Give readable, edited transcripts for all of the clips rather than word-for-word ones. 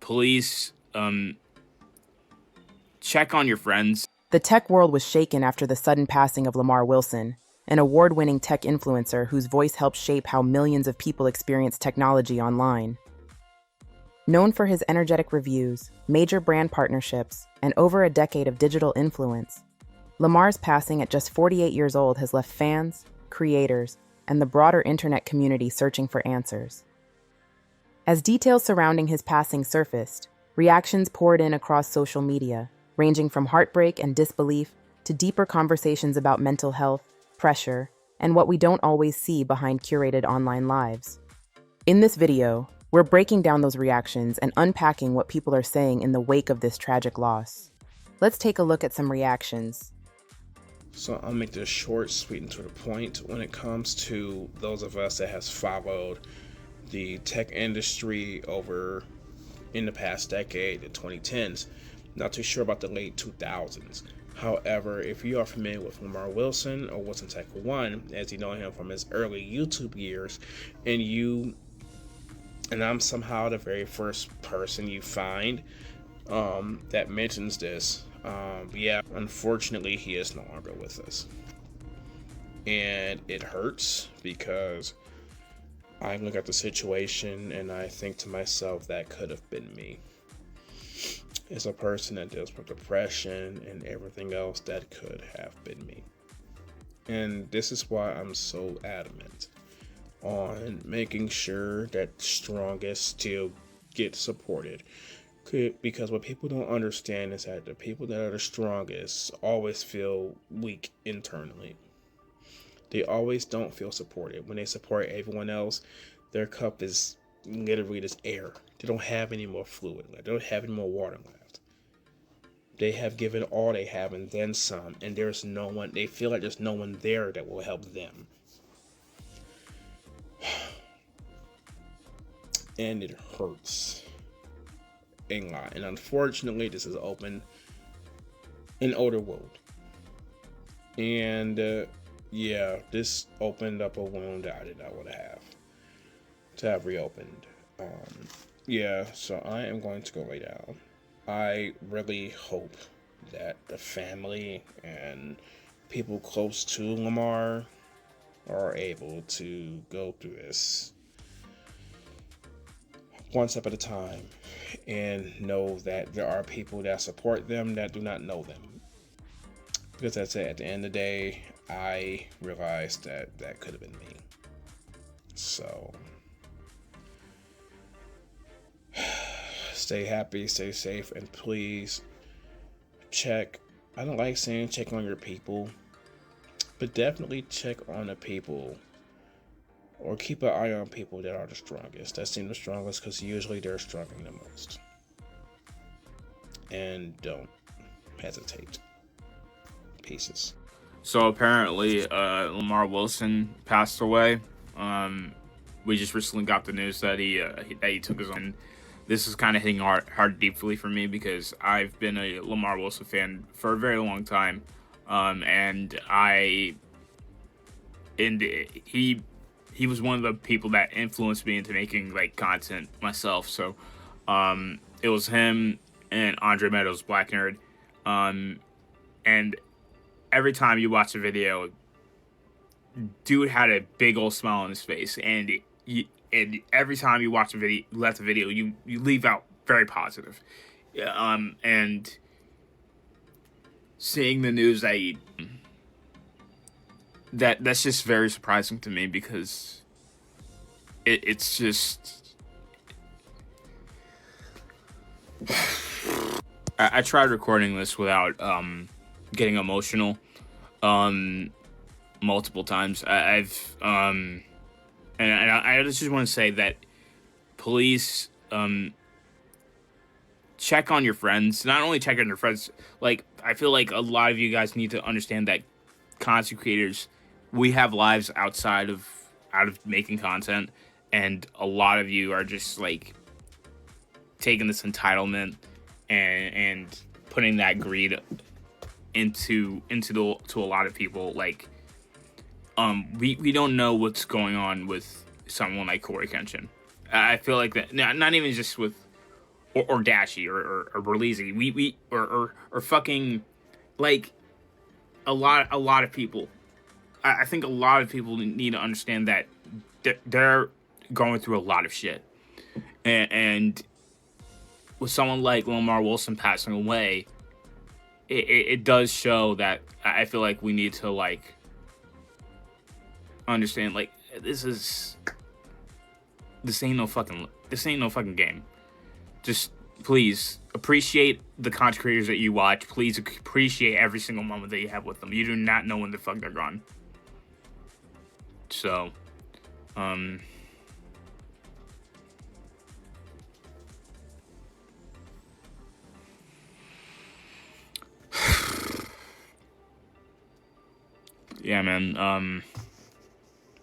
police, check on your friends. The tech world was shaken after the sudden passing of Lamarr Wilson, an award-winning tech influencer whose voice helped shape how millions of people experience technology online. Known for his energetic reviews, major brand partnerships, and over a decade of digital influence, Lamarr's passing at just 48 years old has left fans, creators, and the broader internet community searching for answers. As details surrounding his passing surfaced, reactions poured in across social media, ranging from heartbreak and disbelief to deeper conversations about mental health, pressure, and what we don't always see behind curated online lives. In this video, we're breaking down those reactions and unpacking what people are saying in the wake of this tragic loss. Let's take a look at some reactions. So I'll make this short, sweet, and to the point. When it comes to those of us that has followed the tech industry over in the past decade, the 2010s, not too sure about the late 2000s. However, if you are familiar with Lamarr Wilson or Wilson Tech 1, as you know him from his early YouTube years, and I'm somehow the very first person you find that mentions this. Yeah, unfortunately, he is no longer with us. And it hurts because I look at the situation and I think to myself, that could have been me. As a person that deals with depression and everything else, that could have been me. And this is why I'm so adamant on making sure that the strongest still get supported. Because what people don't understand is that the people that are the strongest always feel weak internally. They always don't feel supported. When they support everyone else, their cup is literally just air. They don't have any more fluid left. They don't have any more water left. They have given all they have and then some, and there's no one, they feel like there's no one there that will help them. And it hurts a lot. And unfortunately, this has opened an older wound. And yeah, this opened up a wound that I did not want to have reopened. Yeah, so I am going to go lay down. I really hope that the family and people close to Lamarr are able to go through this one step at a time and know that there are people that support them that do not know them. Because that's it. At the end of the day, I realized that that could have been me. So stay happy, stay safe, and please check. I don't like saying check on your people, but definitely check on the people, or keep an eye on people that are the strongest, that seem the strongest, because usually they're struggling the most. And don't hesitate. Pieces. So apparently, Lamarr Wilson passed away. We just recently got the news that he took his own. This is kind of hitting hard deeply for me because I've been a Lamarr Wilson fan for a very long time, and he was one of the people that influenced me into making like content myself. So it was him and Andre Meadows, Black Nerd, and every time you watch a video, dude had a big old smile on his face, and every time you watch a video, you leave out very positive. And seeing the news that's just very surprising to me because it's just I tried recording this without getting emotional multiple times. I've and I just want to say that police check on your friends. Not only check on your friends, like I feel like a lot of you guys need to understand that content creators, we have lives outside of making content, and a lot of you are just like taking this entitlement and putting that greed into a lot of people. Like we don't know what's going on with someone like Corey Kenshin. I feel like that not even just with or Dashy or Berlizzi. We or fucking like a lot of people. I think a lot of people need to understand that they're going through a lot of shit, and with someone like Lamarr Wilson passing away, it does show that I feel like we need to like understand like this ain't no fucking game. Just please appreciate the content creators that you watch. Please appreciate every single moment that you have with them. You do not know when the fuck they're gone. So, yeah, man.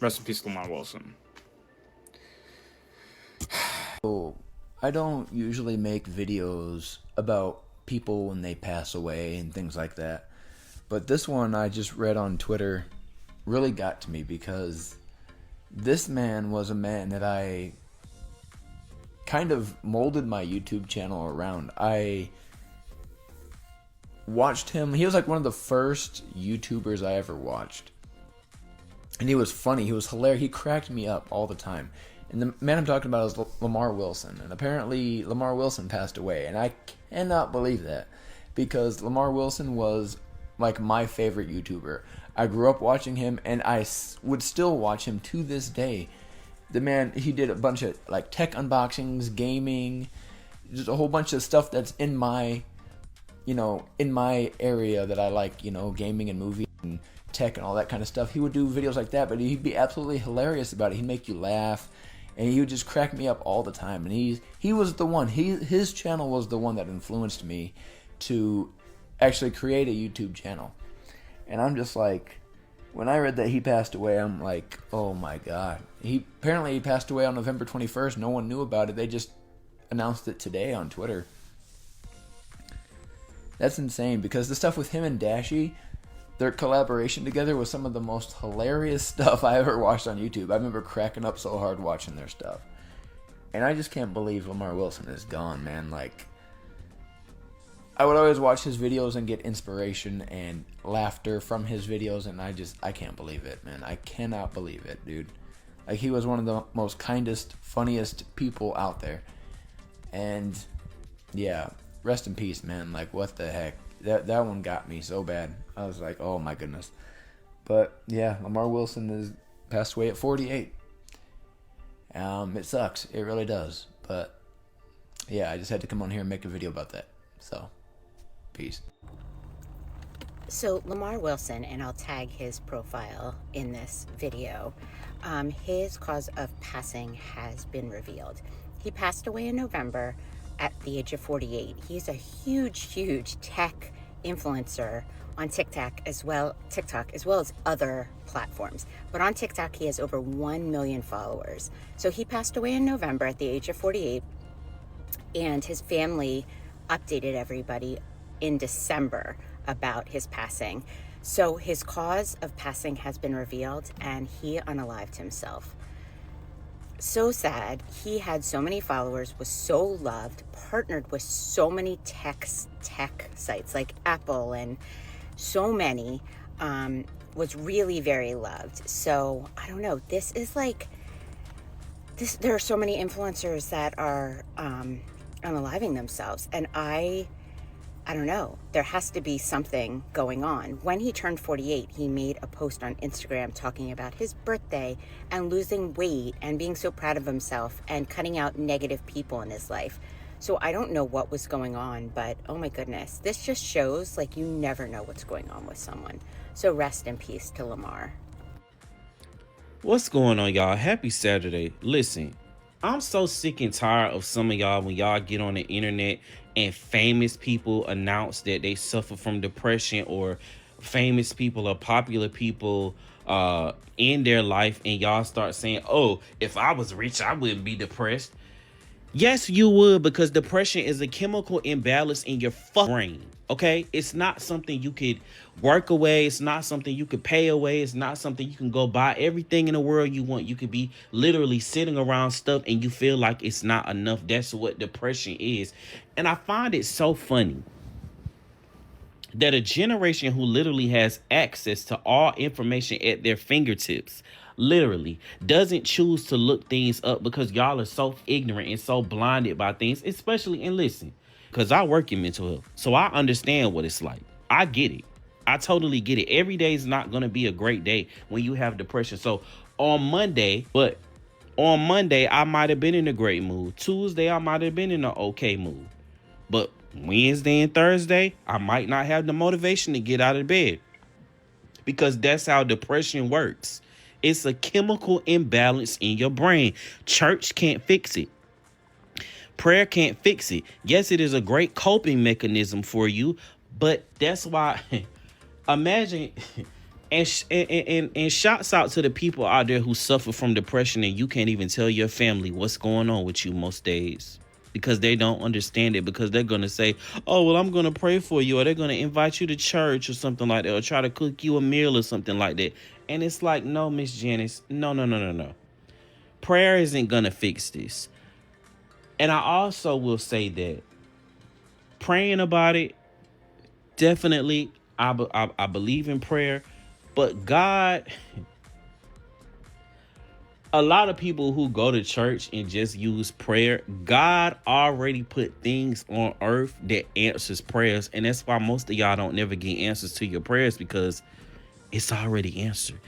Rest in peace, Lamarr Wilson. So, I don't usually make videos about people when they pass away and things like that. But this one I just read on Twitter really got to me because this man was a man that I kind of molded my YouTube channel around. I watched him. He was like one of the first YouTubers I ever watched. And he was funny. He was hilarious. He cracked me up all the time. And the man I'm talking about is Lamarr Wilson. And apparently Lamarr Wilson passed away. And I cannot believe that. Because Lamarr Wilson was like my favorite YouTuber. I grew up watching him. And I would still watch him to this day. The man, he did a bunch of like tech unboxings, gaming. Just a whole bunch of stuff that's in my, in my area that I like, gaming and movies and tech and all that kind of stuff. He would do videos like that. But he'd be absolutely hilarious about it. He'd make you laugh. And he would just crack me up all the time. And he was the one. His channel was the one that influenced me to actually create a YouTube channel. And I'm just like, when I read that he passed away, I'm like, oh my God. Apparently he passed away on November 21st. No one knew about it. They just announced it today on Twitter. That's insane because the stuff with him and Dashy, their collaboration together was some of the most hilarious stuff I ever watched on YouTube. I remember cracking up so hard watching their stuff. And I just can't believe Lamarr Wilson is gone, man. Like, I would always watch his videos and get inspiration and laughter from his videos, and I can't believe it, man. I cannot believe it, dude. Like, he was one of the most kindest, funniest people out there. And, yeah, rest in peace, man. Like, what the heck? That one got me so bad. I was like, oh my goodness. But yeah, Lamarr Wilson has passed away at 48. It sucks. It really does. But yeah, I just had to come on here and make a video about that. So, peace. So Lamarr Wilson, and I'll tag his profile in this video, his cause of passing has been revealed. He passed away in November at the age of 48. He's a huge tech influencer on TikTok as well as other platforms. But on TikTok, he has over 1 million followers. So he passed away in November at the age of 48, and his family updated everybody in December about his passing. So his cause of passing has been revealed, and he unalived himself. So sad. He had so many followers, was so loved, partnered with so many tech sites like Apple and so many, was really very loved. So I don't know, this is like this. There are so many influencers that are unaliving themselves, and I don't know, there has to be something going on. When he turned 48, he made a post on Instagram talking about his birthday and losing weight and being so proud of himself and cutting out negative people in his life. So I don't know what was going on, but oh my goodness, this just shows like you never know what's going on with someone. So rest in peace to Lamarr. What's going on, y'all? Happy Saturday. Listen, I'm so sick and tired of some of y'all when y'all get on the internet and famous people announce that they suffer from depression, or famous people or popular people in their life, and y'all start saying, oh, if I was rich, I wouldn't be depressed. Yes, you would, because depression is a chemical imbalance in your brain, Okay, it's not something you could work away. It's not something you could pay away. It's not something you can go buy everything in the world you want. You could be literally sitting around stuff and you feel like it's not enough. That's what depression is. And I find it so funny that a generation who literally has access to all information at their fingertips literally doesn't choose to look things up because y'all are so ignorant and so blinded by things, especially, and listen, because I work in mental health, so I understand what it's like. I get it. I totally get it. Every day is not going to be a great day when you have depression. So on Monday, I might have been in a great mood. Tuesday, I might have been in an okay mood. But Wednesday and Thursday, I might not have the motivation to get out of bed, because that's how depression works. It's a chemical imbalance in your brain. Church can't fix it. Prayer can't fix it. Yes, it is a great coping mechanism for you, but that's why imagine and shouts out to the people out there who suffer from depression and you can't even tell your family what's going on with you most days, because they don't understand it, because they're going to say, oh, well, I'm going to pray for you, or they're going to invite you to church or something like that, or try to cook you a meal or something like that. And it's like, no, Miss Janice, no. Prayer isn't going to fix this. And I also will say that praying about it, definitely, I believe in prayer, but God, a lot of people who go to church and just use prayer, God already put things on earth that answers prayers. And that's why most of y'all don't never get answers to your prayers, because it's already answered.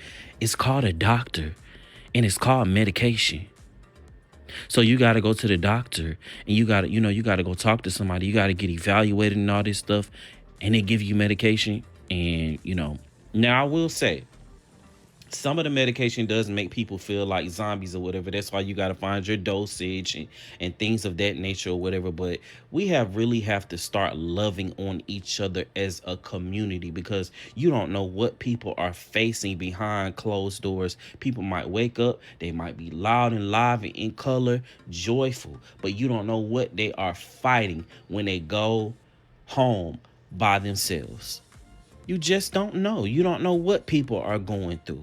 It's called a doctor, and it's called medication. So you got to go to the doctor, and you got to go talk to somebody. You got to get evaluated and all this stuff, and they give you medication. And, now I will say, some of the medication does make people feel like zombies or whatever. That's why you got to find your dosage and things of that nature or whatever. But we really have to start loving on each other as a community, because you don't know what people are facing behind closed doors. People might wake up, they might be loud and live and in color, joyful, but you don't know what they are fighting when they go home by themselves. You just don't know. You don't know what people are going through.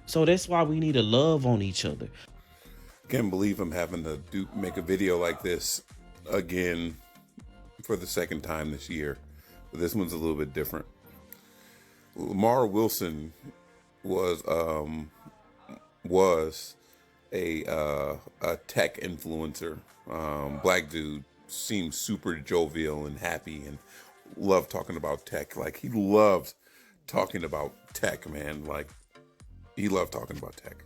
So that's why we need to love on each other. Can't believe I'm having to make a video like this again for the second time this year. But this one's a little bit different. Lamarr Wilson was a tech influencer. Black dude, seemed super jovial and happy and loved talking about tech. Like, he loved talking about tech, man. Like, he loved talking about tech.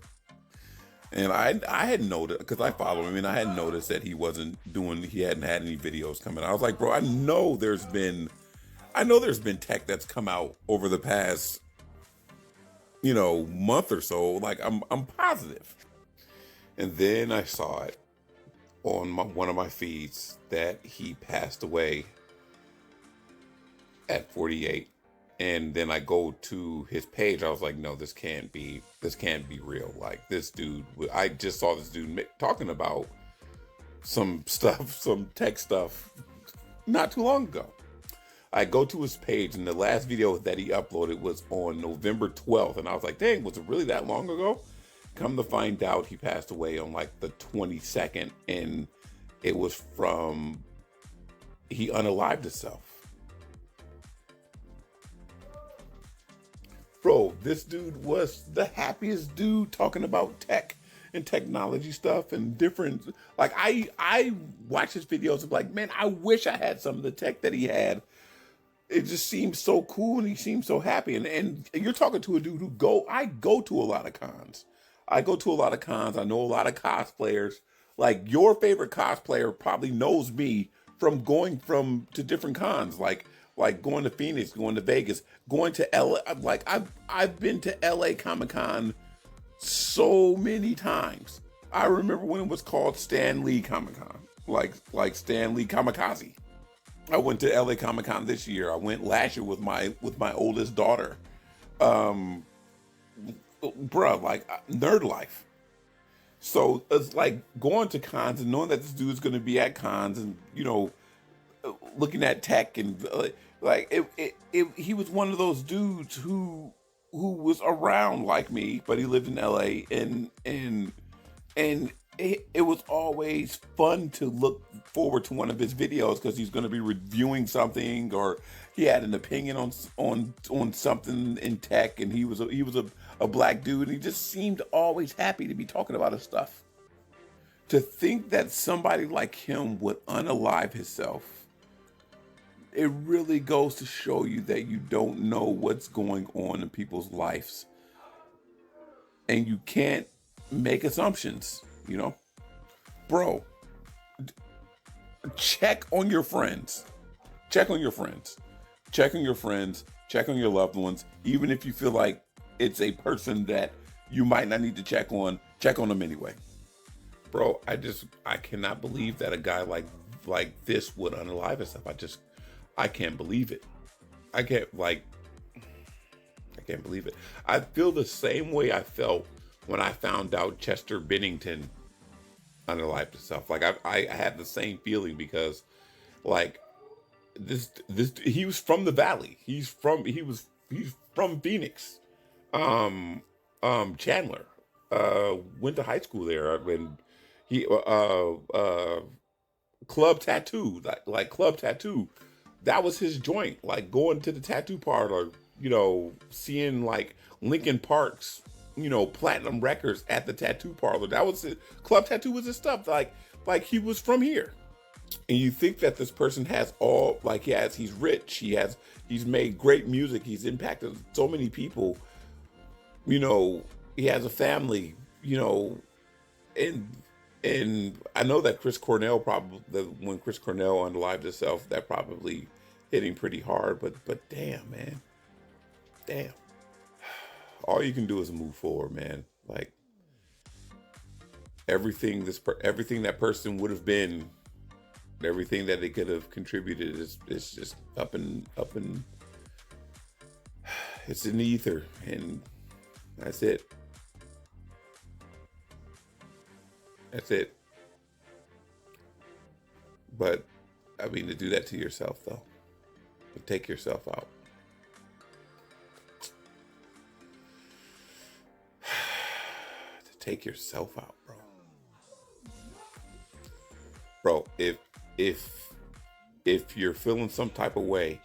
And I had noticed, because I follow him, and I had noticed that he hadn't had any videos coming. I was like, bro, I know there's been tech that's come out over the past, month or so. Like, I'm positive. And then I saw it on one of my feeds that he passed away at 48. And then I go to his page. I was like, no, this can't be real. Like, this dude, I just saw this dude talking about some tech stuff not too long ago. I go to his page, and the last video that he uploaded was on November 12th. And I was like, dang, was it really that long ago? Come to find out, he passed away on like the 22nd. And it was he unalived himself. Bro, this dude was the happiest dude talking about tech and technology stuff and different. Like, I watch his videos and be like, man, I wish I had some of the tech that he had. It just seems so cool, and he seems so happy. And you're talking to a dude I go to a lot of cons. I know a lot of cosplayers. Like, your favorite cosplayer probably knows me from going to different cons. Like going to Phoenix, going to Vegas, going to LA. Like, I've been to LA Comic-Con so many times. I remember when it was called Stan Lee Comic-Con, like Stan Lee Kamikaze. I went to LA Comic-Con this year. I went last year with my oldest daughter. Bruh, like, nerd life. So it's like going to cons and knowing that this dude's going to be at cons and, looking at tech and Like he was one of those dudes who was around like me, but he lived in LA, and it was always fun to look forward to one of his videos because he's going to be reviewing something, or he had an opinion on something in tech, and he was a black dude, and he just seemed always happy to be talking about his stuff. To think that somebody like him would unalive himself, it really goes to show you that you don't know what's going on in people's lives, and you can't make assumptions. Bro, check on your friends. Check on your friends. Check on your friends. Check on your loved ones. Even if you feel like it's a person that you might not need to check on them anyway. Bro, I cannot believe that a guy like this would unalive himself. I can't believe it. I can't believe it. I feel the same way I felt when I found out Chester Bennington unalived himself. Like I had the same feeling because like this he was from the valley. He's from Phoenix. Chandler went to high school there, and he Club Tattoo, like Club Tattoo, that was his joint. Like going to the tattoo parlor, seeing like Linkin Park's platinum records at the tattoo parlor. That was it. Club Tattoo was his stuff. Like he was from here. And you think that this person has he's rich, he's made great music, he's impacted so many people, he has a family, and I know that Chris Cornell when Chris Cornell unalived himself, that probably hit him pretty hard, but damn, man. Damn. All you can do is move forward, man. Like everything that person would have been, everything that they could have contributed is just up and it's in the ether, and that's it. That's it. But I mean, to do that to yourself, though, to take yourself out. To take yourself out, bro. Bro, if you're feeling some type of way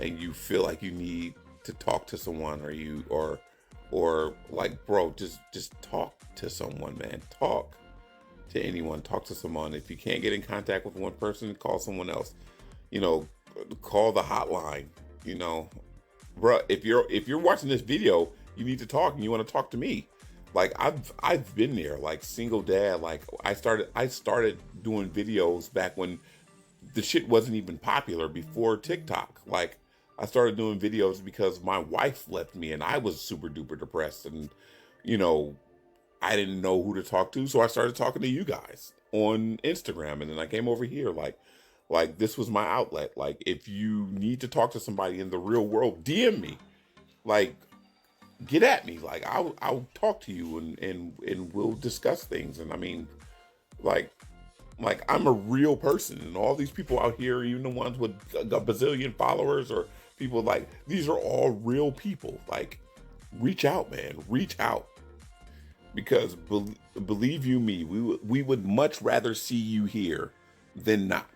and you feel like you need to talk to someone, or like, bro, just talk to someone, man. Talk to anyone. Talk to someone. If you can't get in contact with one person, call someone else. Call the hotline. Bro, if you're watching this video, you need to talk, and you want to talk to me. Like I've been there, like single dad. Like I started doing videos back when the shit wasn't even popular, before TikTok. Like I started doing videos because my wife left me and I was super duper depressed, and I didn't know who to talk to, so I started talking to you guys on Instagram, and then I came over here. Like this was my outlet. Like if you need to talk to somebody in the real world, DM me. Like get at me. Like I'll talk to you, and we'll discuss things. And I mean, like I'm a real person, and all these people out here, even the ones with a bazillion followers, or people like, these are all real people. Like reach out, man. Reach out. Because believe you me, we would much rather see you here than not.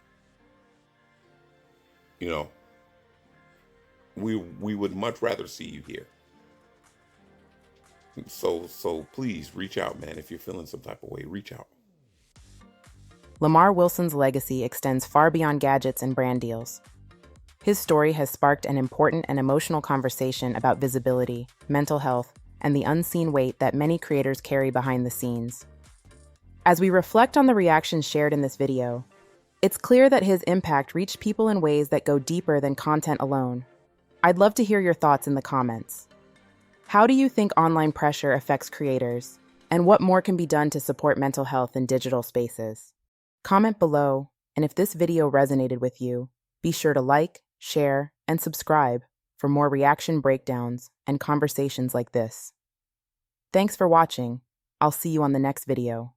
We would much rather see you here. So please reach out, man. If you're feeling some type of way, reach out. Lamarr Wilson's legacy extends far beyond gadgets and brand deals. His story has sparked an important and emotional conversation about visibility, mental health, and the unseen weight that many creators carry behind the scenes. As we reflect on the reactions shared in this video, it's clear that his impact reached people in ways that go deeper than content alone. I'd love to hear your thoughts in the comments. How do you think online pressure affects creators, and what more can be done to support mental health in digital spaces? Comment below, and if this video resonated with you, be sure to like, share, and subscribe for more reaction breakdowns and conversations like this. Thanks for watching. I'll see you on the next video.